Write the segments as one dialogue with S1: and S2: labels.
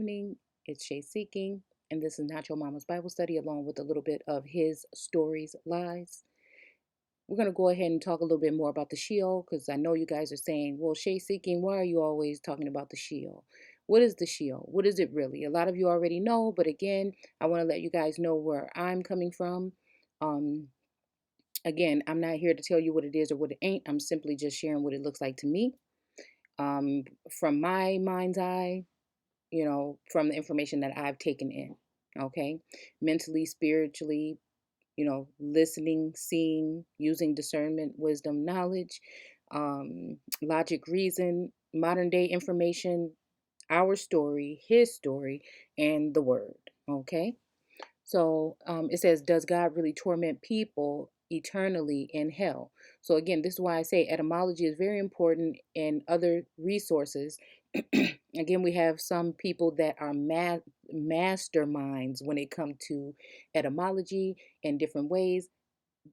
S1: evening. It's Shay Seeking, and this is Not Your Mama's Bible Study, along with a little bit of his stories, lies. We're going to go ahead and talk a little bit more about the sheol, because I know you guys are saying, well, Shay Seeking, why are you always talking about the sheol? What is the sheol? What is it really? A lot of you already know, but again, I want to let you guys know where I'm coming from. Um, Again, I'm not here to tell you what it is or what it ain't. I'm simply just sharing what it looks like to me. Um, from my mind's eye, from the information that I've taken in. Okay. Mentally, spiritually, listening, seeing, using discernment, wisdom, knowledge, logic, reason, modern day information, our story, his story, and the word. Okay. So it says, does God really torment people eternally in hell? So again, this is why I say etymology is very important and other resources. Again, we have some people that are masterminds when it comes to etymology in different ways,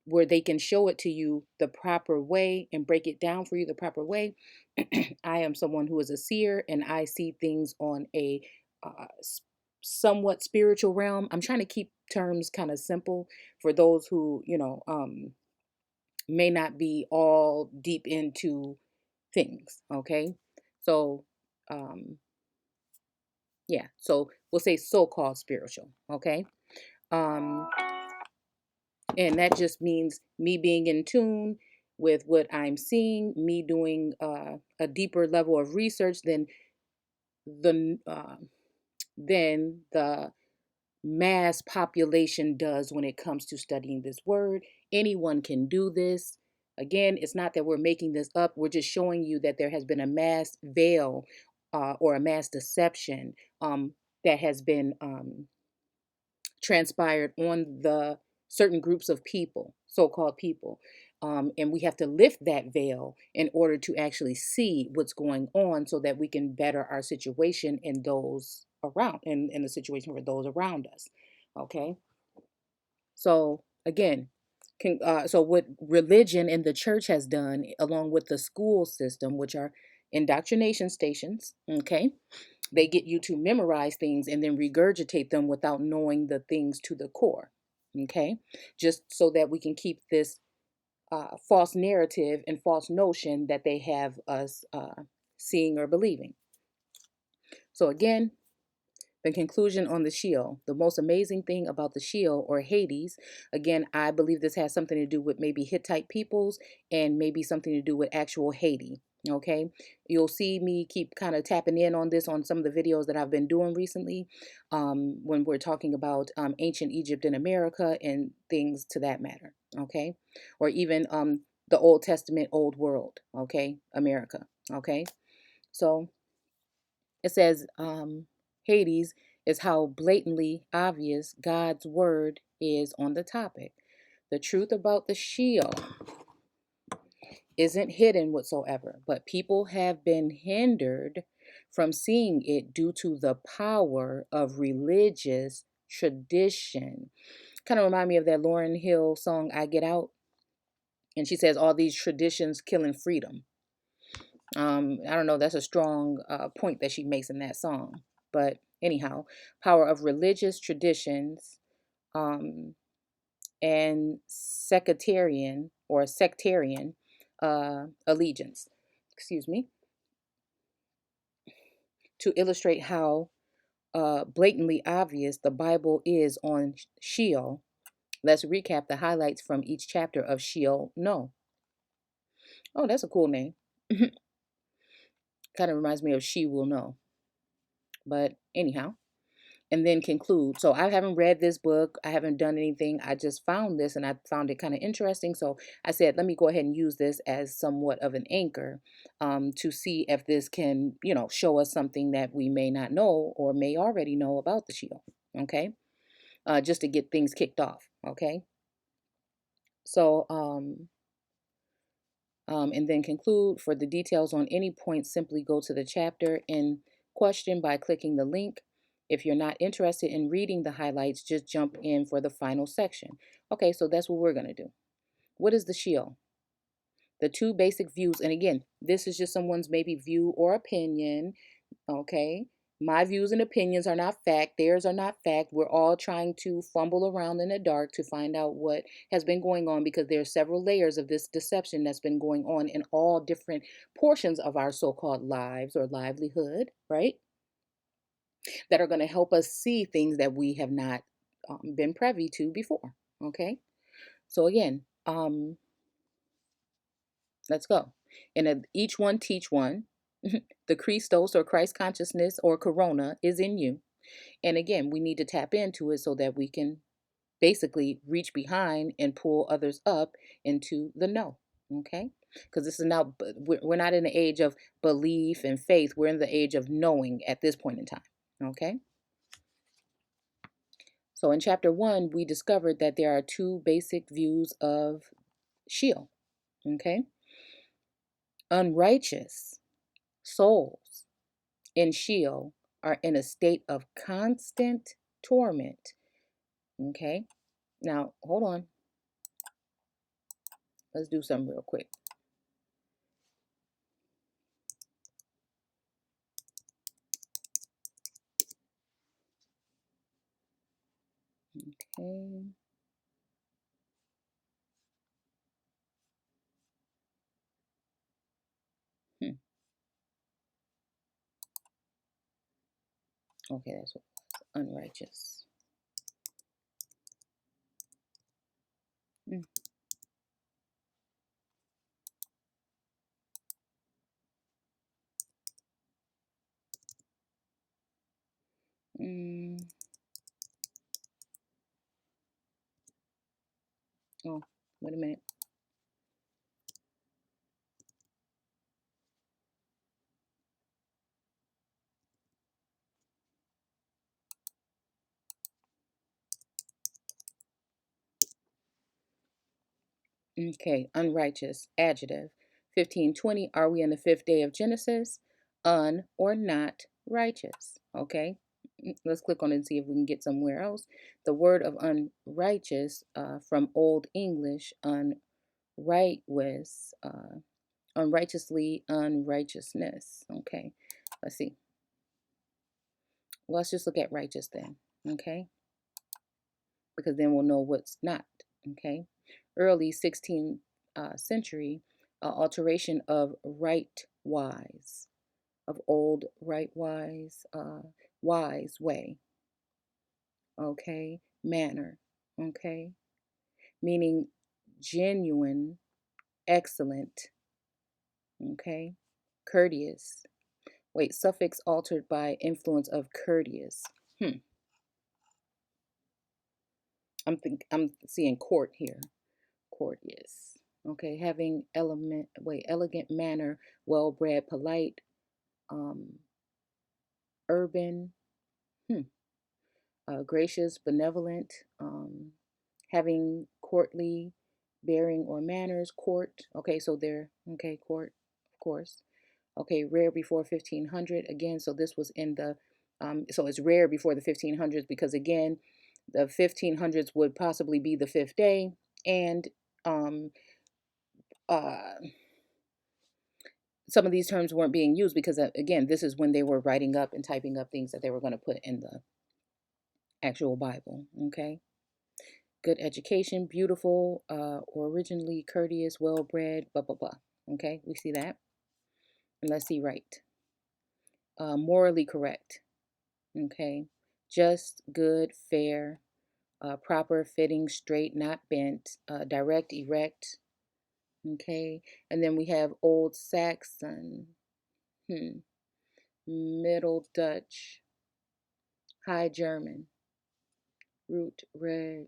S1: where they can show it to you the proper way and break it down for you the proper way. I am someone who is a seer, and I see things on a uh, somewhat spiritual realm. I'm trying to keep terms kind of simple for those who, may not be all deep into things. Okay. So, um, yeah. So we'll say so-called spiritual. Okay. Um, and that just means me being in tune with what I'm seeing, me doing a deeper level of research the uh, than the mass population does when it comes to studying this word. Anyone can do this. Again, it's not that we're making this up. We're just showing you that there has been a mass veil or a mass deception that has been transpired on the certain groups of people, so-called people. And we have to lift that veil in order to actually see what's going on so that we can better our situation and those around in the situation for those around us. Okay. So again, so what religion and the church has done, along with the school system, which are indoctrination stations, okay, they get you to memorize things and then regurgitate them without knowing the things to the core. Okay. Just so that we can keep this false narrative and false notion that they have us seeing or believing. So, again, the conclusion on the sheol. The most amazing thing about the sheol or Hades, again, I believe this has something to do with maybe Hittite peoples and maybe something to do with actual Haiti. Okay, you'll see me keep kind of tapping in on this on some of the videos that I've been doing recently when we're talking about ancient Egypt in America and things to that matter. Okay, or even the Old Testament, Old World. Okay, America. Okay, so it says Hades is how blatantly obvious God's word is on the topic. The truth about the Sheol isn't hidden whatsoever, but people have been hindered from seeing it due to the power of religious tradition. Kind of remind me of that Lauryn Hill song, I Get Out. And she says, all these traditions killing freedom. I don't know, that's a strong point that she makes in that song. But anyhow, power of religious traditions um, and sectarian allegiance. Excuse me. To illustrate how blatantly obvious the Bible is on Sheol, let's recap the highlights from each chapter of Sheol. No. Oh, that's a cool name. Kind of reminds me of She Will Know. But anyhow, and then conclude. So I haven't read this book. I haven't done anything. I just found this and I found it kind of interesting. So I said, let me go ahead and use this as somewhat of an anchor to see if this can, show us something that we may not know or may already know about the Sheol. Okay. Just to get things kicked off. Okay. So, and then conclude. For the details on any point, simply go to the chapter in question by clicking the link. If you're not interested in reading the highlights, just jump in for the final section. Okay, so that's what we're going to do. What is the Sheol? The two basic views, and again, this is just someone's maybe view or opinion, okay? My views and opinions are not fact. Theirs are not fact. We're all trying to fumble around in the dark to find out what has been going on, because there are several layers of this deception that's been going on in all different portions of our so-called lives or livelihood, right? That are going to help us see things that we have not been privy to before. Okay. So again, let's go. And each one teach one. The Christos or Christ consciousness or Corona is in you. And again, we need to tap into it so that we can basically reach behind and pull others up into the know. Okay. Because this is now, we're not in the age of belief and faith. We're in the age of knowing at this point in time. Okay. So in chapter 1, we discovered that there are two basic views of sheol. Okay. Unrighteous souls in sheol are in a state of constant torment. Okay. Now, hold on. Let's do something real quick. Okay. Hmm. Okay, that's what unrighteous. Mm. Mm. Oh, wait a minute. Okay, unrighteous, adjective. 1520, are we in the fifth day of Genesis? Un or not righteous. Okay, let's click on it and see if we can get somewhere else. The word of unrighteous from Old English, unrightwous, unrighteously, unrighteousness. Okay, let's see. Well, let's just look at righteous then. Okay, because then we'll know what's not. Okay, early 16th century alteration of right wise, of old right wise, wise way. Okay, manner. Okay, meaning genuine, excellent. Okay, courteous. Wait, suffix altered by influence of courteous. I'm seeing court here. Courteous. Okay, having elegant manner, well bred, polite, um, urban, gracious, benevolent, having courtly bearing or manners, court. Okay, so they're okay, court, of course. Okay, rare before 1500 again. So this was in the, so it's rare before the 1500s because again, the 1500s would possibly be the fifth day, and um, uh, some of these terms weren't being used because again, this is when they were writing up and typing up things that they were going to put in the actual Bible. Okay, good education, beautiful, originally courteous, well bred, blah blah blah. Okay, we see that. And let's see right. Morally correct. Okay, just, good, fair, proper, fitting, straight, not bent, direct, erect. Okay, and then we have Old Saxon, Middle Dutch, High German, root, reg,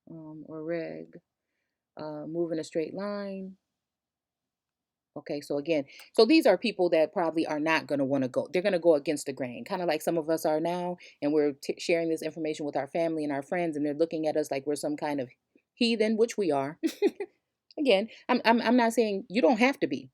S1: or reg, move in a straight line. Okay, so again, so these are people that probably are not going to want to go. They're going to go against the grain, kind of like some of us are now, and we're sharing this information with our family and our friends, and they're looking at us like we're some kind of heathen, which we are. Again, I'm not saying you don't have to be.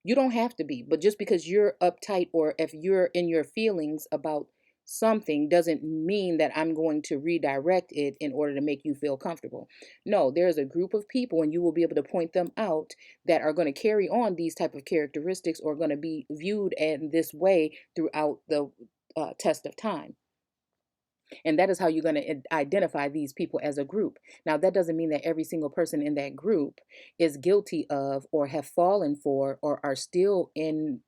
S1: You don't have to be, but just because you're uptight or if you're in your feelings about something doesn't mean that I'm going to redirect it in order to make you feel comfortable. No, there's a group of people, and you will be able to point them out, that are going to carry on these type of characteristics, or going to be viewed in this way throughout the test of time. And that is how you're going to identify these people as a group. Now, that doesn't mean that every single person in that group is guilty of, or have fallen for, or are still in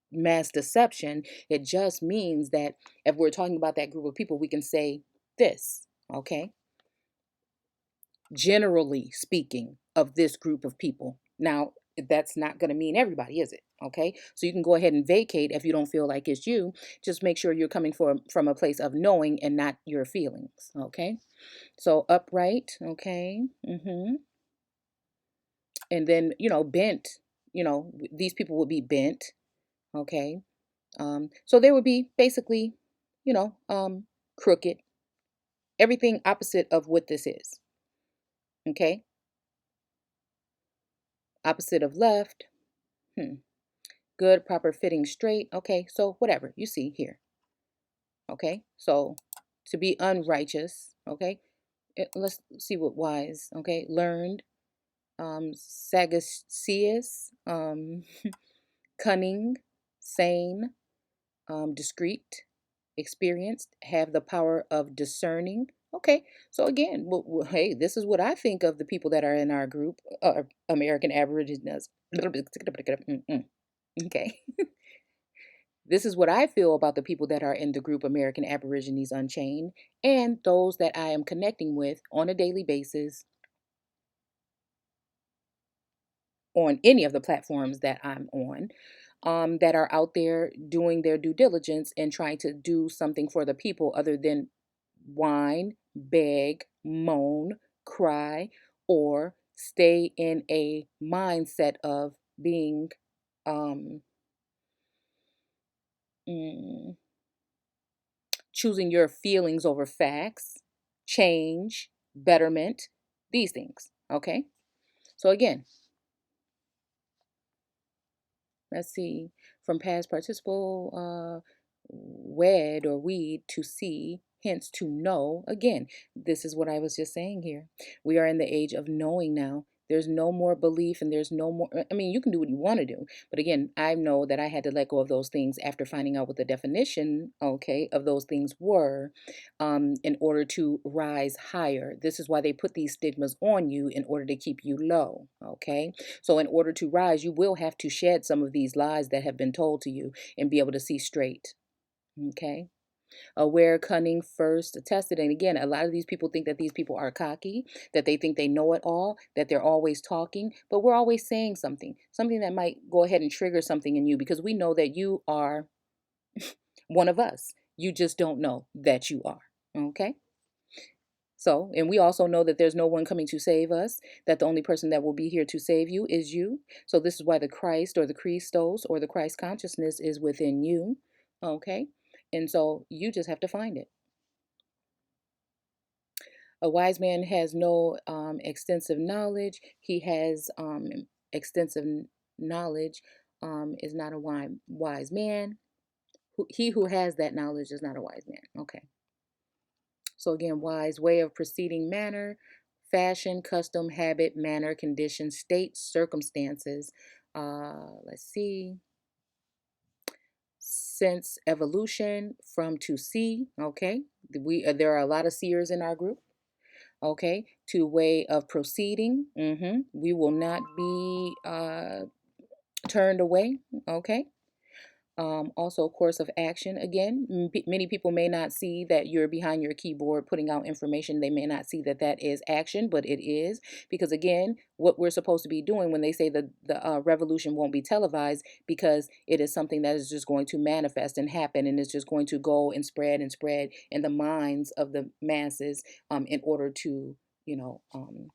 S1: mass deception. It just means that if we're talking about that group of people, we can say this, okay? Generally speaking, of this group of people. Now, that's not going to mean everybody, is it? Okay. So you can go ahead and vacate if you don't feel like it's you. Just make sure you're coming from a place of knowing and not your feelings. Okay. So upright. Okay. And then, bent. These people would be bent. Okay. So they would be basically, crooked. Everything opposite of what this is. Okay. Opposite of left. Hmm. Good, proper, fitting, straight. Okay, so whatever you see here. Okay, so to be unrighteous. Okay, let's see what wise. Okay, learned, sagacious, cunning, sane, discreet, experienced, have the power of discerning. Okay, so again, hey, this is what I think of the people that are in our group, American Aborigines. Okay. This is what I feel about the people that are in the group American Aborigines Unchained, and those that I am connecting with on a daily basis on any of the platforms that I'm on, that are out there doing their due diligence and trying to do something for the people other than whine, beg, moan, cry, or stay in a mindset of being um, mm, choosing your feelings over facts, change, betterment, these things. Okay. So again, let's see. From past participle, wed or weed to see, hence to know. Again, this is what I was just saying here. We are in the age of knowing now. There's no more belief, and there's no more. I mean, you can do what you want to do. But again, I know that I had to let go of those things after finding out what the definition, okay, of those things were, in order to rise higher. This is why they put these stigmas on you, in order to keep you low, okay? So, in order to rise, you will have to shed some of these lies that have been told to you and be able to see straight. Okay. Aware, cunning, first, tested. And again, a lot of these people think that these people are cocky, that they think they know it all, that they're always talking, but we're always saying something that might go ahead and trigger something in you, because we know that you are one of us. You just don't know that you are. Okay. So, and we also know that there's no one coming to save us, that the only person that will be here to save you is you. So, this is why the Christ, or the Christos, or the Christ consciousness is within you. Okay. And so you just have to find it. A wise man has no extensive knowledge. He has extensive knowledge, is not a wise man. He who has that knowledge is not a wise man. Okay. So again, wise, way of proceeding, manner, fashion, custom, habit, manner, condition, state, circumstances. Let's see. Sense, evolution, from to see. Okay. There are a lot of seers in our group. Okay. To way of proceeding. We will not be turned away. Okay. Also, course of action. Again, many people may not see that you're behind your keyboard putting out information. They may not see that that is action, but it is, because again, what we're supposed to be doing when they say that the revolution won't be televised, because it is something that is just going to manifest and happen, and it's just going to go and spread in the minds of the masses, in order to, you know, um,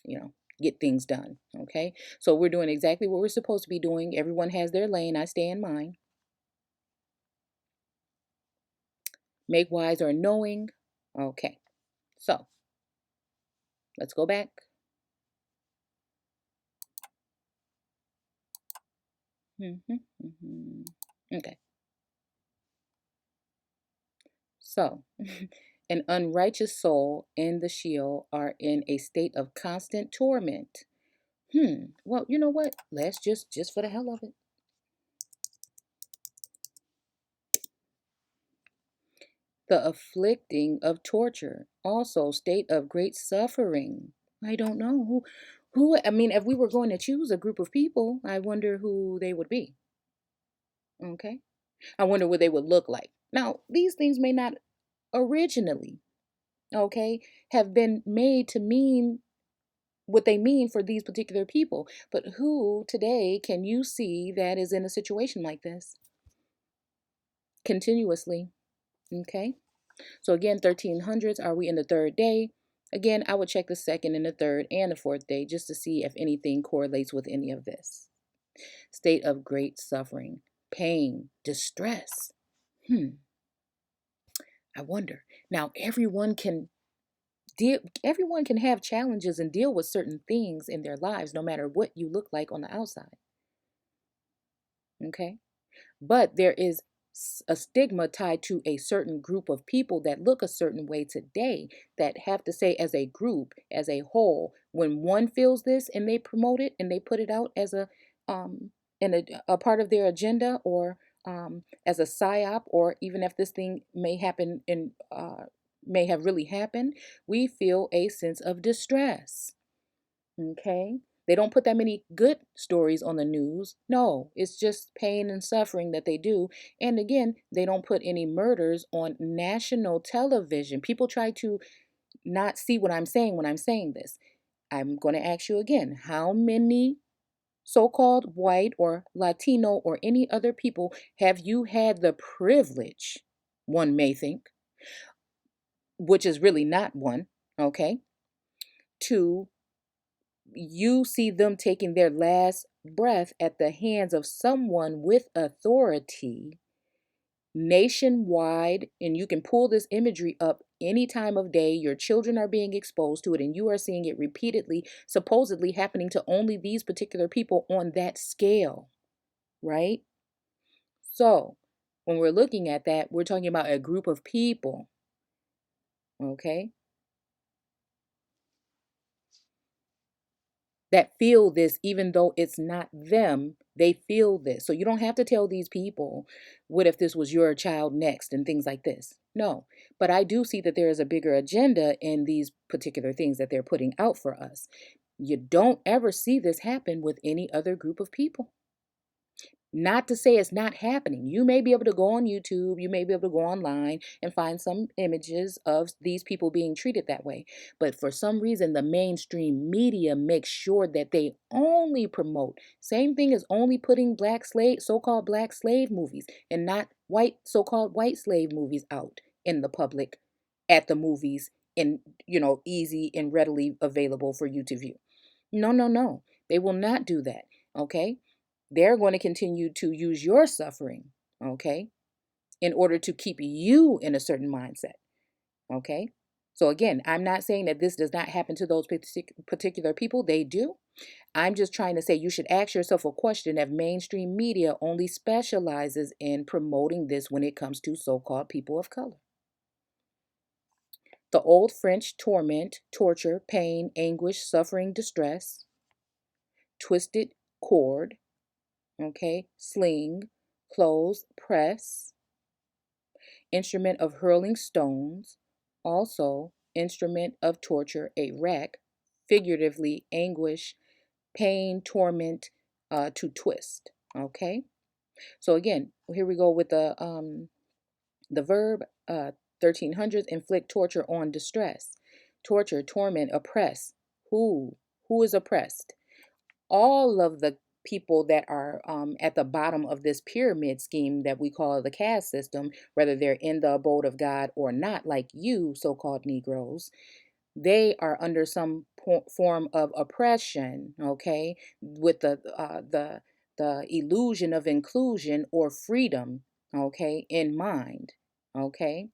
S1: you know, get things done. Okay. So we're doing exactly what we're supposed to be doing. Everyone has their lane. I stay in mine. Make wise or knowing. Okay. So let's go back. Okay. So, an unrighteous soul and the sheol are in a state of constant torment. Well, you know what? Let's just for the hell of it. The afflicting of torture, also state of great suffering. I don't know I mean, if we were going to choose a group of people, I wonder who they would be. Okay. I wonder what they would look like. Now, these things may not originally, okay, have been made to mean what they mean for these particular people. But who today can you see that is in a situation like this continuously? Okay. So again, 1300s, are we in the third day? Again, I would check the second and the third and the fourth day just to see if anything correlates with any of this. State of great suffering, pain, distress. I wonder. Now, everyone can have challenges and deal with certain things in their lives no matter what you look like on the outside. Okay? But there is a stigma tied to a certain group of people that look a certain way today that have to say, as a group, as a whole, when one feels this and they promote it and they put it out as um a part of their agenda, or as a psyop, or even if this thing may happen in may have really happened, we feel a sense of distress. Okay. They don't put that many good stories on the news. No, it's just pain and suffering that they do. And again, they don't put any murders on national television. People try to not see what I'm saying when I'm saying this. I'm going to ask you again, how many so called white or Latino or any other people have you had the privilege, one may think, which is really not one, okay, to you see them taking their last breath at the hands of someone with authority nationwide? And you can pull this imagery up any time of day. Your children are being exposed to it, and you are seeing it repeatedly, supposedly happening to only these particular people on that scale, right? So, when we're looking at that, we're talking about a group of people, okay, that feel this, even though it's not them, they feel this. So you don't have to tell these people, what if this was your child next, and things like this. No, but I do see that there is a bigger agenda in these particular things that they're putting out for us. You don't ever see this happen with any other group of people. Not to say it's not happening. You may be able to go on YouTube, you may be able to go online and find some images of these people being treated that way. But for some reason, the mainstream media makes sure that they only promote. Same thing as only putting so-called black slave movies, and not so-called white slave movies out in the public at the movies, and easy and readily available for you to view. No, no, no. They will not do that. Okay? They're going to continue to use your suffering, okay, in order to keep you in a certain mindset, okay? So again, I'm not saying that this does not happen to those particular people. They do. I'm just trying to say you should ask yourself a question if mainstream media only specializes in promoting this when it comes to so-called people of color. The old French torment, torture, pain, anguish, suffering, distress, twisted cord, okay, sling, clothes, press, instrument of hurling stones, also instrument of torture, a rack, figuratively anguish, pain, torment, to twist. Okay, so again, here we go with the verb, 1300s, inflict torture on distress, torture, torment, oppress. Who is oppressed? All of the people that are at the bottom of this pyramid scheme that we call the caste system, whether they're in the abode of God or not, like you so-called Negroes, they are under some form of oppression, okay, with the illusion of inclusion or freedom, okay, in mind, okay.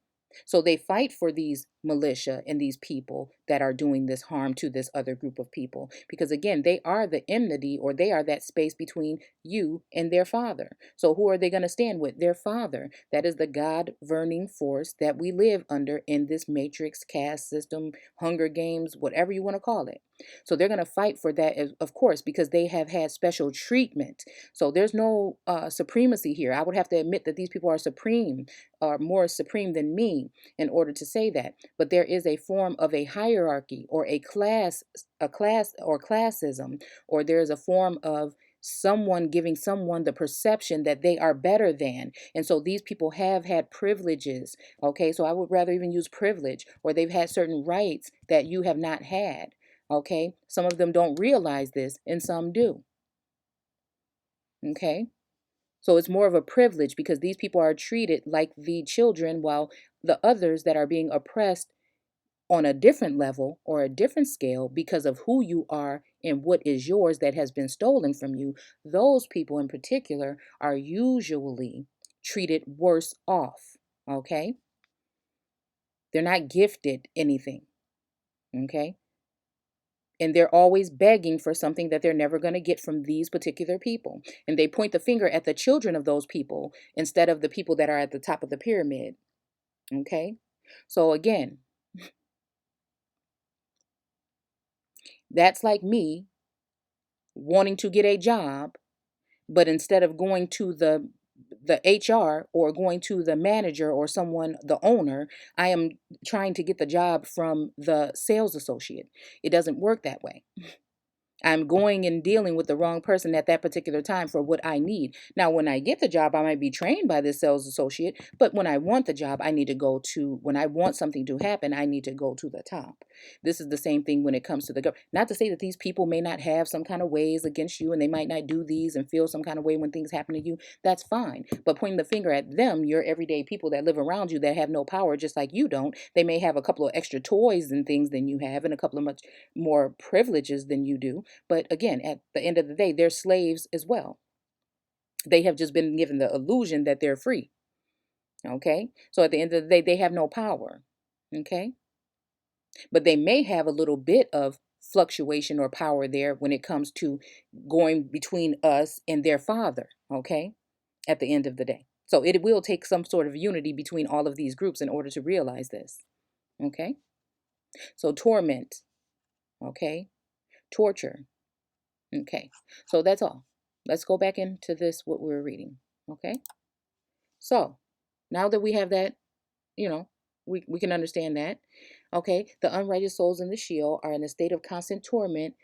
S1: So they fight for these militia and these people that are doing this harm to this other group of people. Because again, they are the enmity, or they are that space between you and their father. So who are they going to stand with? Their father. That is the God governing force that we live under in this matrix, caste system, Hunger Games, whatever you want to call it. So they're going to fight for that, of course, because they have had special treatment. So there's no supremacy here. I would have to admit that these people are supreme, are more supreme than me, in order to say that. But there is a form of a hierarchy, or a class or classism, or there's a form of someone giving someone the perception that they are better than. And so these people have had privileges. Okay, so I would rather even use privilege, or they've had certain rights that you have not had. Okay, some of them don't realize this and some do. Okay, so it's more of a privilege because these people are treated like the children, while the others that are being oppressed on a different level or a different scale because of who you are and what is yours that has been stolen from you, those people in particular are usually treated worse off. Okay, they're not gifted anything. Okay, and they're always begging for something that they're never going to get from these particular people. And they point the finger at the children of those people instead of the people that are at the top of the pyramid. Okay, so again, that's like me wanting to get a job, but instead of going to the HR or going to the manager or someone, the owner, I am trying to get the job from the sales associate. It doesn't work that way. I'm going and dealing with the wrong person at that particular time for what I need. Now, when I get the job, I might be trained by this sales associate, but when I want the job, when I want something to happen, I need to go to the top. This is the same thing when it comes to the government. Not to say that these people may not have some kind of ways against you and they might not do these and feel some kind of way when things happen to you. That's fine. But pointing the finger at them, your everyday people that live around you that have no power, just like you don't, they may have a couple of extra toys and things than you have and a couple of much more privileges than you do. But again, at the end of the day, they're slaves as well. They have just been given the illusion that they're free. Okay. So at the end of the day, they have no power. Okay. But they may have a little bit of fluctuation or power there when it comes to going between us and their father. Okay. At the end of the day. So it will take some sort of unity between all of these groups in order to realize this. Okay. So torment. Okay. Torture. Okay, so that's all. Let's go back into this, what we were reading. Okay, so now that we have that, you know, we can understand that. Okay, the unrighteous souls in the sheol are in a state of constant torment,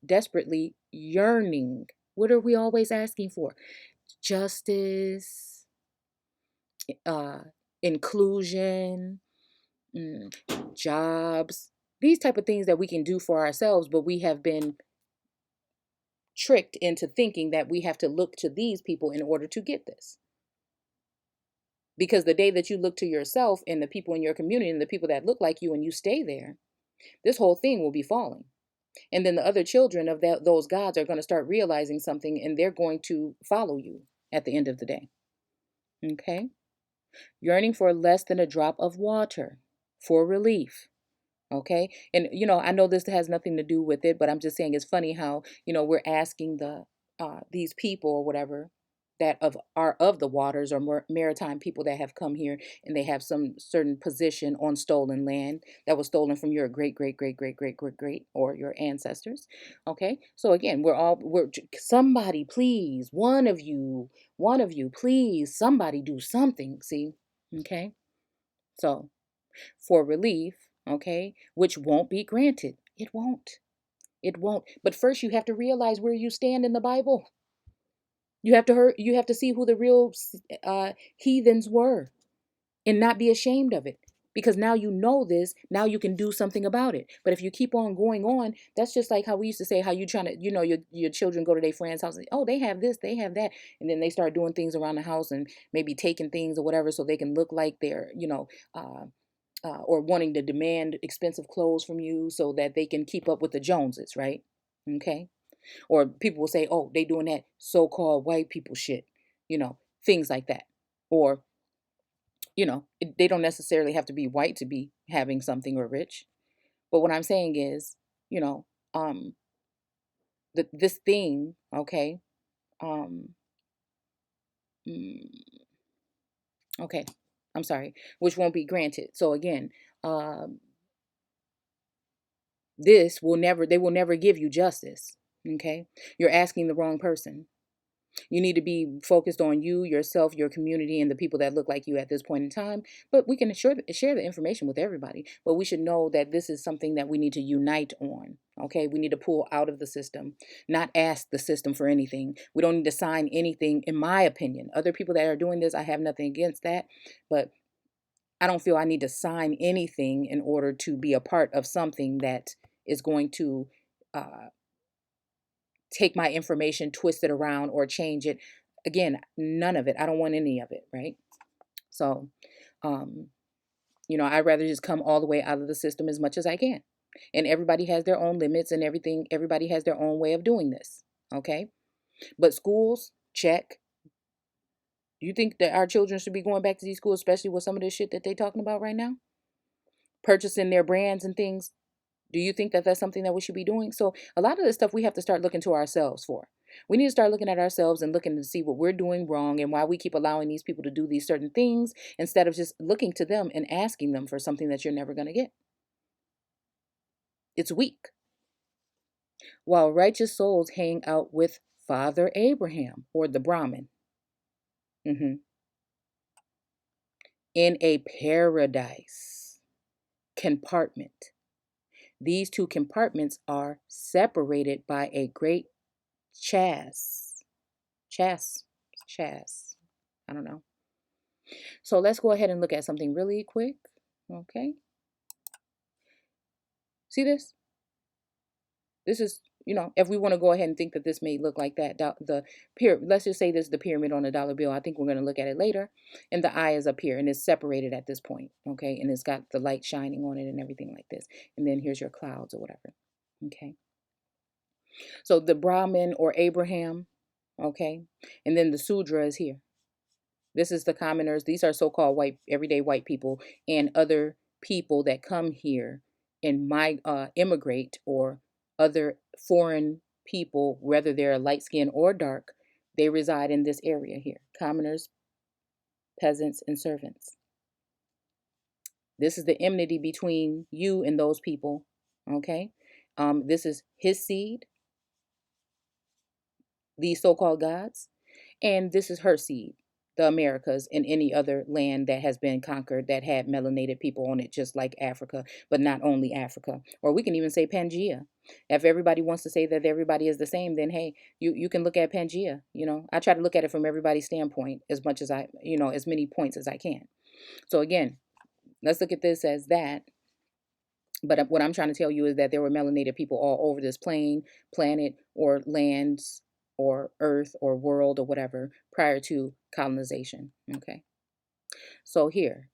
S1: desperately yearning. What are we always asking for? Justice, uh, inclusion, mm, jobs, these type of things that we can do for ourselves, but we have been tricked into thinking that we have to look to these people in order to get this. Because the day that you look to yourself and the people in your community and the people that look like you and you stay there, this whole thing will be falling. And then the other children of those gods are going to start realizing something and they're going to follow you at the end of the day. Okay? Yearning for less than a drop of water, for relief. Okay. And, I know this has nothing to do with it, but I'm just saying it's funny how, we're asking these people or whatever that are of the waters or maritime people that have come here and they have some certain position on stolen land that was stolen from your great, great, great, great, great, great, great, or your ancestors. Okay. So again, somebody, please, one of you, please, somebody do something. See? Okay. So for relief, okay, which won't be granted. It won't. It won't. But first you have to realize where you stand in the Bible. You have to see who the real heathens were and not be ashamed of it. Because now you know this, now you can do something about it. But if you keep on going on, that's just like how we used to say how you trying to, your children go to their friend's house and, oh, they have this, they have that. And then they start doing things around the house and maybe taking things or whatever so they can look like they're, or wanting to demand expensive clothes from you so that they can keep up with the Joneses, right? Okay. Or people will say, oh, they doing that so-called white people shit, things like that. Or they don't necessarily have to be white to be having something or rich. But what I'm saying is, you know, um, this thing, okay, um, mm, okay, I'm sorry, which won't be granted. So again, um, they will never give you justice. Okay, you're asking the wrong person. You need to be focused on you, yourself, your community, and the people that look like you at this point in time. But we can share the information with everybody. But we should know that this is something that we need to unite on. Okay, we need to pull out of the system, not ask the system for anything. We don't need to sign anything, in my opinion. Other people that are doing this, I have nothing against that. But I don't feel I need to sign anything in order to be a part of something that is going to uh, take my information, twist it around, or change it. Again, none of it. I don't want any of it, right? So, um, I'd rather just come all the way out of the system as much as I can. And everybody has their own limits and everything. Everybody has their own way of doing this. Okay. But schools, check. Do you think that our children should be going back to these schools, especially with some of this shit that they talking about right now? Purchasing their brands and things. Do you think that that's something that we should be doing? So a lot of this stuff we have to start looking to ourselves for. We need to start looking at ourselves and looking to see what we're doing wrong and why we keep allowing these people to do these certain things instead of just looking to them and asking them for something that you're never going to get. It's weak. While righteous souls hang out with Father Abraham or the Brahmin mhm, in a paradise compartment. These two compartments are separated by a great chasm. Chas, chas. I don't know. So let's go ahead and look at something really quick. Okay. See this? This is, if we want to go ahead and think that this may look like that, the pyramid, let's just say this is the pyramid on a dollar bill. I think we're going to look at it later. And the eye is up here and it's separated at this point. Okay. And it's got the light shining on it and everything like this. And then here's your clouds or whatever. Okay. So the Brahmin or Abraham. Okay. And then the Sudra is here. This is the commoners. These are so-called white, everyday white people and other people that come here and might immigrate, or other foreign people, whether they're light skinned or dark. They reside in this area here. Commoners, peasants, and servants. This is the enmity between you and those people. Okay. This is his seed, these so-called gods. And this is her seed, the Americas, and any other land that has been conquered that had melanated people on it, just like Africa, but not only Africa. Or we can even say Pangea. If everybody wants to say that everybody is the same, then hey, you can look at Pangea. I try to look at it from everybody's standpoint as much as as many points as I can. So again, let's look at this as that. But what I'm trying to tell you is that there were melanated people all over this planet, or lands, or earth, or world, or whatever, prior to colonization. Okay. So here,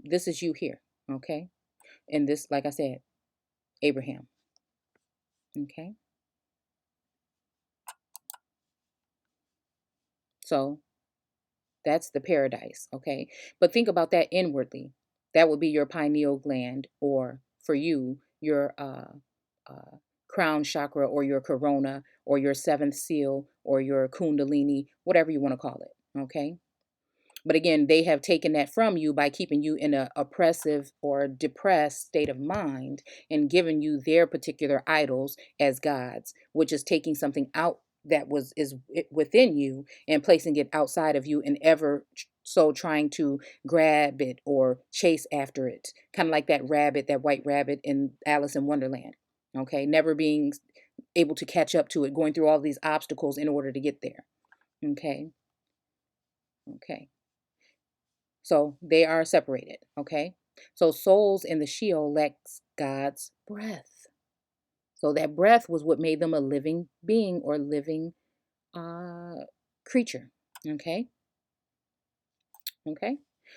S1: this is you here. Okay. And this, like I said, Abraham. Okay. So that's the paradise. Okay. But think about that inwardly. That would be your pineal gland, or for you, your crown chakra, or your corona, or your seventh seal, or your kundalini, whatever you want to call it. Okay. But again, they have taken that from you by keeping you in a oppressive or depressed state of mind and given you their particular idols as gods, which is taking something out that is within you and placing it outside of you, and ever so trying to grab it or chase after it. Kind of like that rabbit, that white rabbit in Alice in Wonderland. Okay, never being able to catch up to it, going through all these obstacles in order to get there. Okay. Okay. So they are separated, okay? So souls in the sheol lacks God's breath. So that breath was what made them a living being, or living creature, okay? Okay?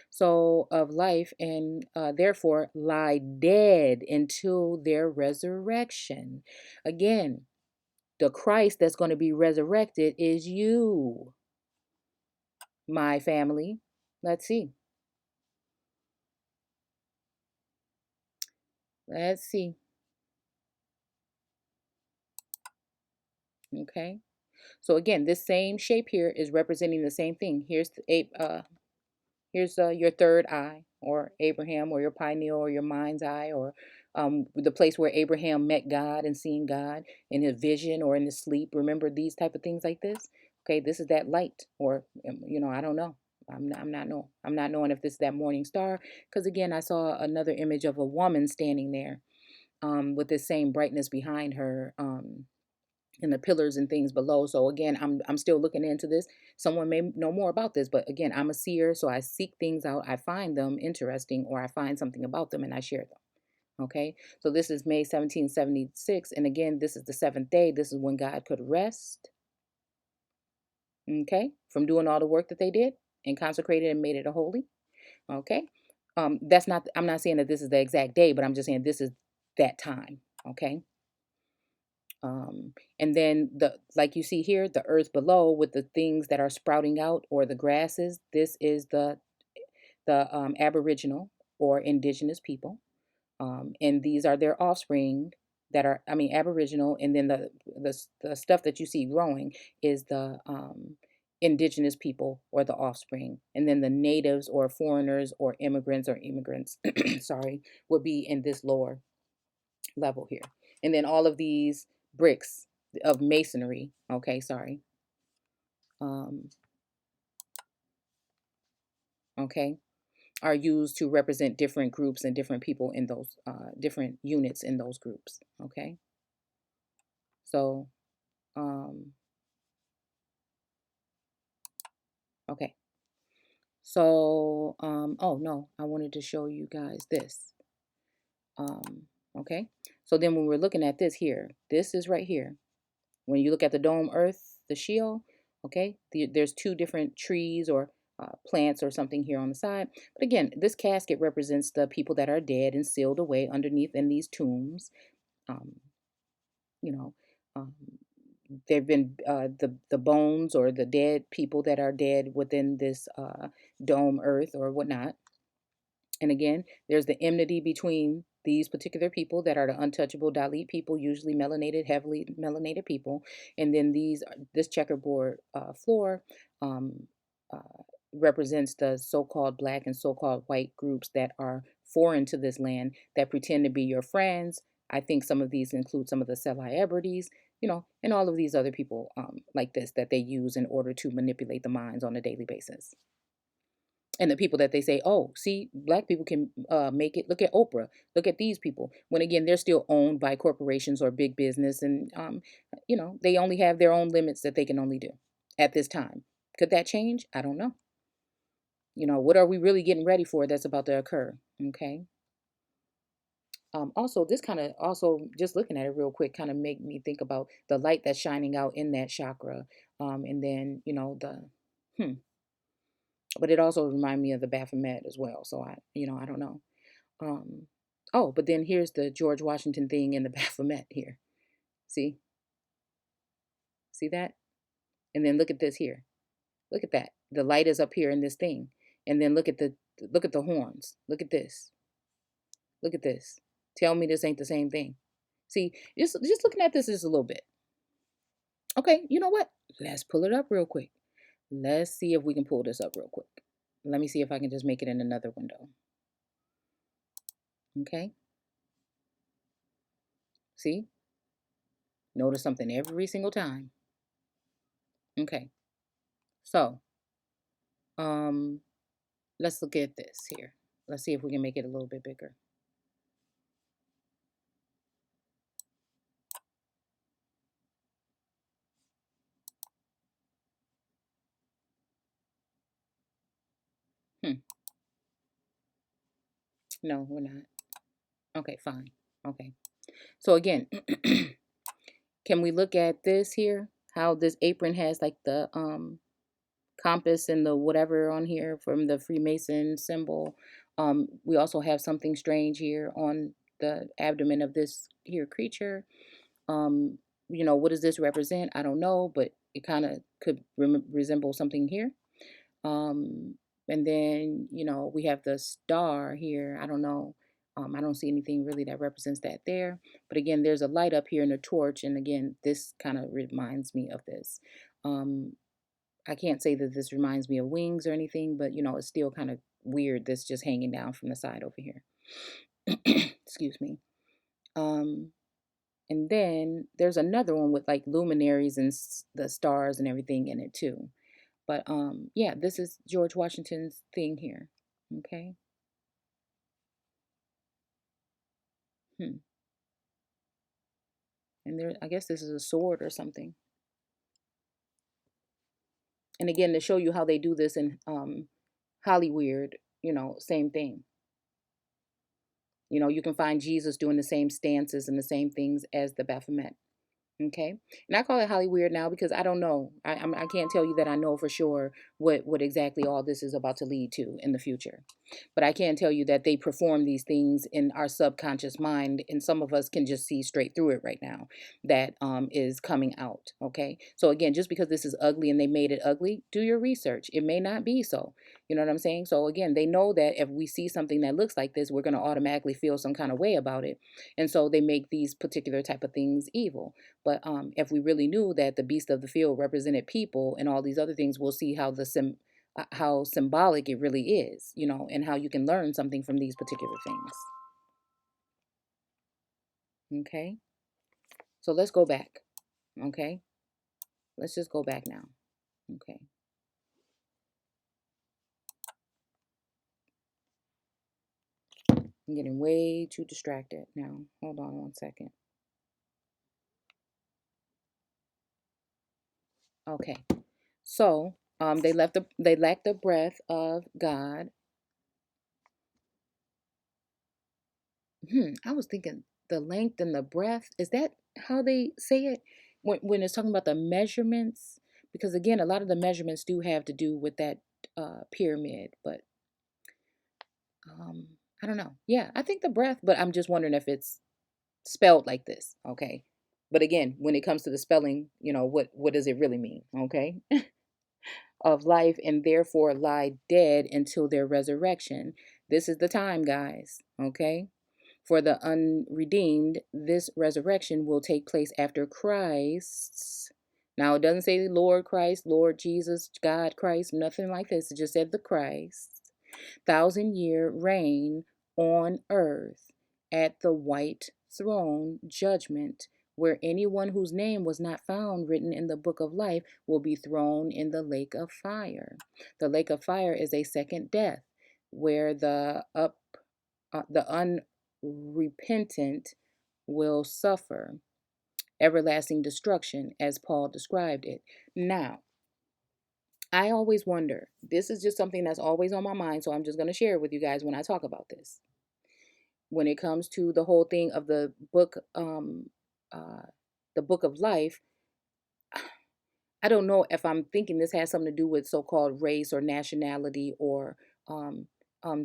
S1: So of life, and therefore lie dead until their resurrection. Again, the Christ that's going to be resurrected is you, my family. Let's see. Let's see. Okay. So again, this same shape here is representing the same thing. Here's your third eye, or Abraham, or your pineal, or your mind's eye, or the place where Abraham met God and seen God in his vision or in his sleep. Remember these type of things like this? Okay, this is that light, or I don't know. I'm not knowing if this is that morning star, because again, I saw another image of a woman standing there, with this same brightness behind her. And the pillars and things below. So again, I'm still looking into this. Someone may know more about this, but again, I'm a seer, so I seek things out. I find them interesting, or I find something about them and I share them. Okay, so this is May 1776, and again, this is the seventh day. This is when God could rest. Okay, from doing all the work that they did and consecrated and made it a holy. Okay, that's not. I'm not saying that this is the exact day, but I'm just saying this is that time. Okay. And then the like you see here, the earth below with the things that are sprouting out, or the grasses. This is the Aboriginal or indigenous people, and these are their offspring that are, I mean, Aboriginal, and then the stuff that you see growing is the indigenous people or the offspring, and then the natives or foreigners or immigrants, sorry, would be in this lower level here. And then all of these bricks of masonry, okay, sorry, um, okay, are used to represent different groups and different people in those different units in those groups, okay? So, um, okay. So, oh no, I wanted to show you guys this. Um, okay. So then when we're looking at this here, this is right here. When you look at the dome earth, the sheol, okay, there's two different trees or plants or something here on the side. But again, this casket represents the people that are dead and sealed away underneath in these tombs. Um, you know, um, there've been the bones or the dead people that are dead within this dome earth or whatnot. And again, there's the enmity between these particular people that are the untouchable Dalit people, usually melanated, heavily melanated people, and then this checkerboard floor um, uh, represents the so-called black and so-called white groups that are foreign to this land that pretend to be your friends. I think some of these include some of the celebrities, and all of these other people like this that they use in order to manipulate the minds on a daily basis. And the people that they say, oh, see, black people can make it. Look at Oprah. Look at these people. When again, they're still owned by corporations or big business, and they only have their own limits that they can only do at this time. Could that change? I don't know. What are we really getting ready for that's about to occur? Okay. Also, this kind of also just looking at it real quick kind of make me think about the light that's shining out in that chakra, and then hmm, but it also remind me of the Baphomet as well. So I don't know. Um, oh, but then here's the George Washington thing in the Baphomet here. See, see that? And then look at this here. Look at that. The light is up here in this thing, and then look at the horns. Look at this. Look at this. Tell me this ain't the same thing. See, just looking at this is a little bit. Okay, you know what? Let's pull it up real quick. Let's see if we can pull this up real quick. Let me see if I can just make it in another window. Okay. See? Notice something every single time. Okay. So, um, let's look at this here. Let's see if we can make it a little bit bigger. Hmm. No, we're not. Okay, fine. Okay. So again, can we look at this here? How this apron has like the compass and the whatever on here from the Freemason symbol. We also have something strange here on the abdomen of this here creature. Um, what does this represent? I don't know, but it kind of could resemble something here. Um, and then, we have the star here. I don't know. I don't see anything really that represents that there. But again, there's a light up here in the torch. And again, this kind of reminds me of this. Um, I can't say that this reminds me of wings or anything, but it's still kind of weird. This just hanging down from the side over here. Excuse me. Um, and then there's another one with like luminaries and the stars and everything in it too. But yeah, this is George Washington's thing here. Okay. Hmm. And there, I guess this is a sword or something. And again, to show you how they do this in Hollywood, same thing. You can find Jesus doing the same stances and the same things as the Baphomet. Okay, and I call it Hollywood now because I don't know. I can't tell you that I know for sure what exactly all this is about to lead to in the future, but I can tell you that they perform these things in our subconscious mind, and some of us can just see straight through it right now. That is coming out. Okay, so again, just because this is ugly and they made it ugly, do your research. It may not be so. You know what I'm saying? So again, they know that if we see something that looks like this, we're going to automatically feel some kind of way about it, and so they make these particular type of things evil. But if we really knew that the beast of the field represented people and all these other things, we'll see how how symbolic it really is, and how you can learn something from these particular things. Okay, so let's go back. Okay, let's just go back now. Okay, I'm getting way too distracted now. Hold on one second. Okay, so they lacked the breath of God. I was thinking the length and the breadth. Is that how they say it when it's talking about the measurements? Because again, a lot of the measurements do have to do with that pyramid, but um, I don't know. Yeah, I think the breadth, but I'm just wondering if it's spelled like this. Okay, but again, when it comes to the spelling, what does it really mean? Okay, of life and therefore lie dead until their resurrection. This is the time, guys. Okay. For the unredeemed, this resurrection will take place after Christ's. Now, it doesn't say Lord Christ, Lord Jesus, God Christ, nothing like this. It just said the Christ. 1,000-year reign on earth at the white throne judgment, where anyone whose name was not found written in the book of life will be thrown in the lake of fire. The lake of fire is a second death, where the unrepentant will suffer everlasting destruction, as Paul described it. Now, I always wonder, this is just something that's always on my mind, so I'm just going to share it with you guys when I talk about this. When it comes to the whole thing of uh, the book of life, I don't know if I'm thinking this has something to do with so-called race or nationality or um,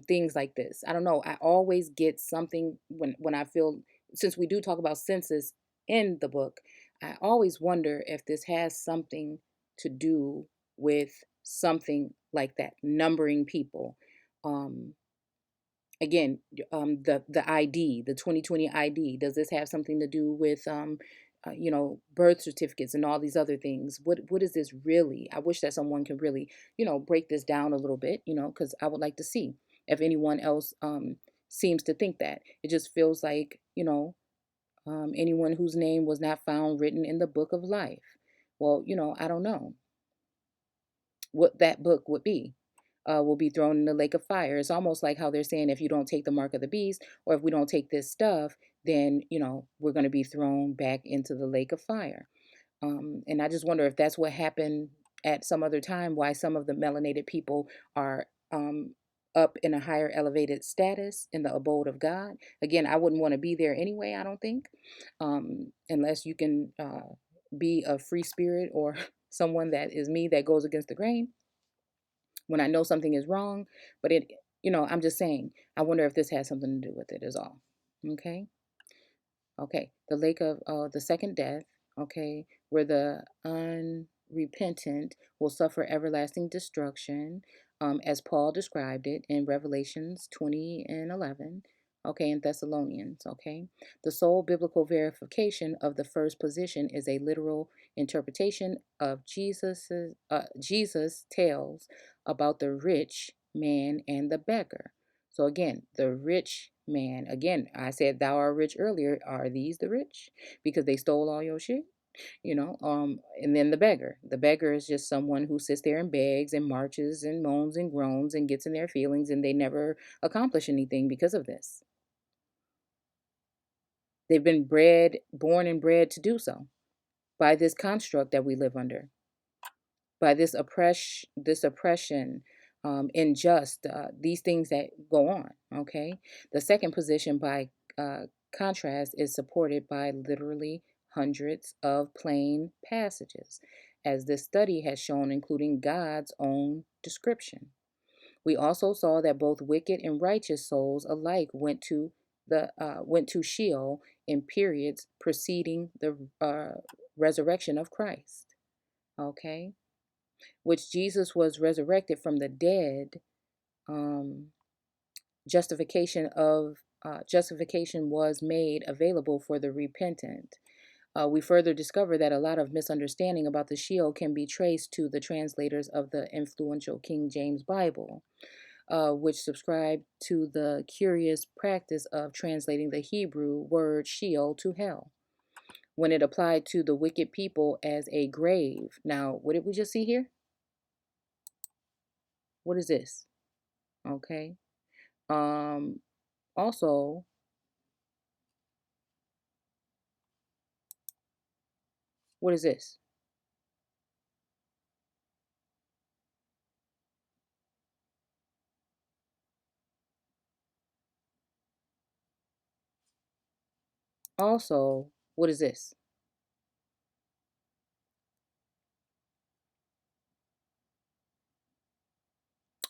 S1: things like this. I don't know. I always get something when I feel, since we do talk about census in the book, I always wonder if this has something to do with something like that, numbering people. Um, Again, the ID, the 2020 ID, does this have something to do with birth certificates and all these other things? What is this really? I wish that someone could really break this down a little bit, because I would like to see if anyone else seems to think that. It just feels like anyone whose name was not found written in the book of life. Well, I don't know what that book would be. Will be thrown in the lake of fire. It's almost like how they're saying, if you don't take the mark of the beast, or if we don't take this stuff, then we're going to be thrown back into the lake of fire. And I just wonder if that's what happened at some other time, why some of the melanated people are up in a higher elevated status in the abode of God. Again, I wouldn't want to be there anyway, I don't think, unless you can be a free spirit or someone that is me that goes against the grain when I know something is wrong. But I'm just saying, I wonder if this has something to do with it, is all. Okay. Okay. The lake of the second death, okay, where the unrepentant will suffer everlasting destruction, as Paul described it in Revelations 20 and 11. okay, in Thessalonians, okay? The sole biblical verification of the first position is a literal interpretation of Jesus tells about the rich man and the beggar. So again, the rich man, again, I said thou art rich earlier. Are these the rich? Because they stole all your shit? And then the beggar is just someone who sits there and begs and marches and moans and groans and gets in their feelings, and they never accomplish anything because of this. They've been born and bred to do so by this construct that we live under, by this oppression, unjust, these things that go on. Okay, the second position, by contrast, is supported by literally hundreds of plain passages, as this study has shown, including God's own description. We also saw that both wicked and righteous souls alike went to sheol in periods preceding the resurrection of Christ. Okay, which Jesus was resurrected from the dead. Um, justification was made available for the repentant. We further discover that a lot of misunderstanding about the sheol can be traced to the translators of the influential King James Bible, which subscribe to the curious practice of translating the Hebrew word sheol to hell when it applied to the wicked people as a grave. Now, what did we just see here? What is this? Okay. Um, Also, what is this? Also, what is this?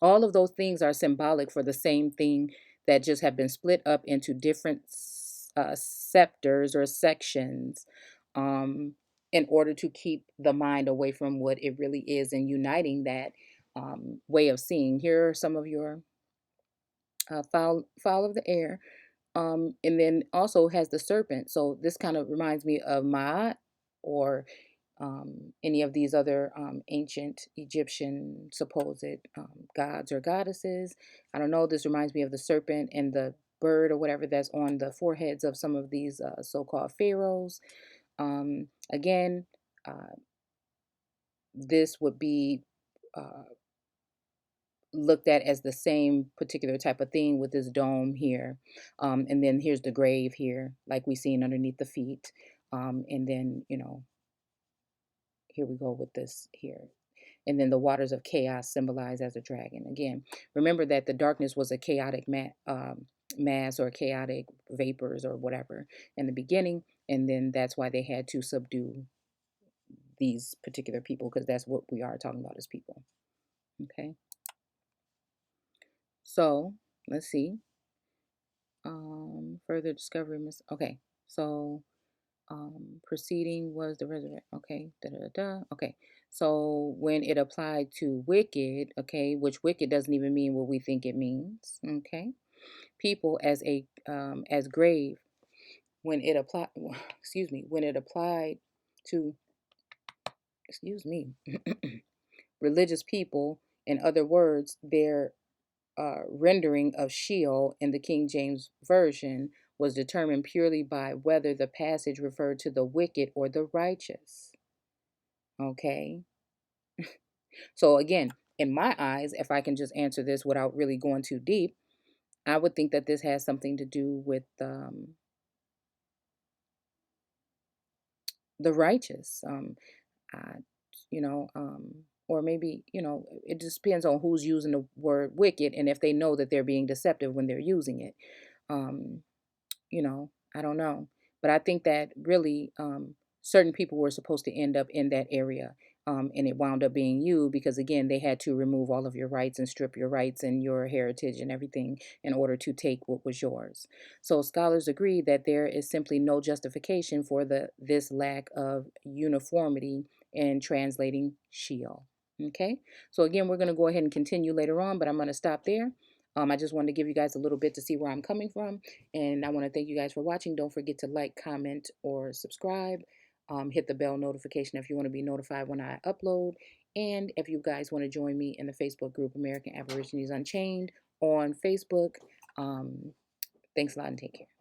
S1: All of those things are symbolic for the same thing that just have been split up into different sectors or sections, um, in order to keep the mind away from what it really is and uniting that way of seeing. Here are some of your fowl of the air. And then also has the serpent. So this kind of reminds me of Ma'at, or any of these other ancient Egyptian supposed gods or goddesses. I don't know. This reminds me of the serpent and the bird or whatever that's on the foreheads of some of these so-called pharaohs. Again, uh, this would be uh, looked at as the same particular type of thing with this dome here. And then here's the grave here, like we seen underneath the feet. And then, here we go with this here. And then the waters of chaos symbolized as a dragon. Again, remember that the darkness was a chaotic mass or chaotic vapors or whatever in the beginning. And then that's why they had to subdue these particular people, because that's what we are talking about as people. Okay. So let's see. Further discovery. Okay. So proceeding was the resurrection. Okay. Da da da. Okay. So when it applied to wicked, okay, which wicked doesn't even mean what we think it means. Okay. People as grave, when it applied, excuse me, when it applied to, excuse me, religious people, in other words, their rendering of sheol in the King James Version was determined purely by whether the passage referred to the wicked or the righteous. Okay. So, again, in my eyes, if I can just answer this without really going too deep, I would think that this has something to do with the righteous. I, or maybe, it just depends on who's using the word wicked and if they know that they're being deceptive when they're using it. Um, I don't know. But I think that really certain people were supposed to end up in that area. And it wound up being you because, again, they had to remove all of your rights and strip your rights and your heritage and everything in order to take what was yours. So scholars agree that there is simply no justification for this lack of uniformity in translating Sheol. Okay, so again, we're going to go ahead and continue later on, but I'm going to stop there. I just wanted to give you guys a little bit to see where I'm coming from. And I want to thank you guys for watching. Don't forget to like, comment, or subscribe. Hit the bell notification if you want to be notified when I upload. And if you guys want to join me in the Facebook group American Aborigines Unchained on Facebook, thanks a lot and take care.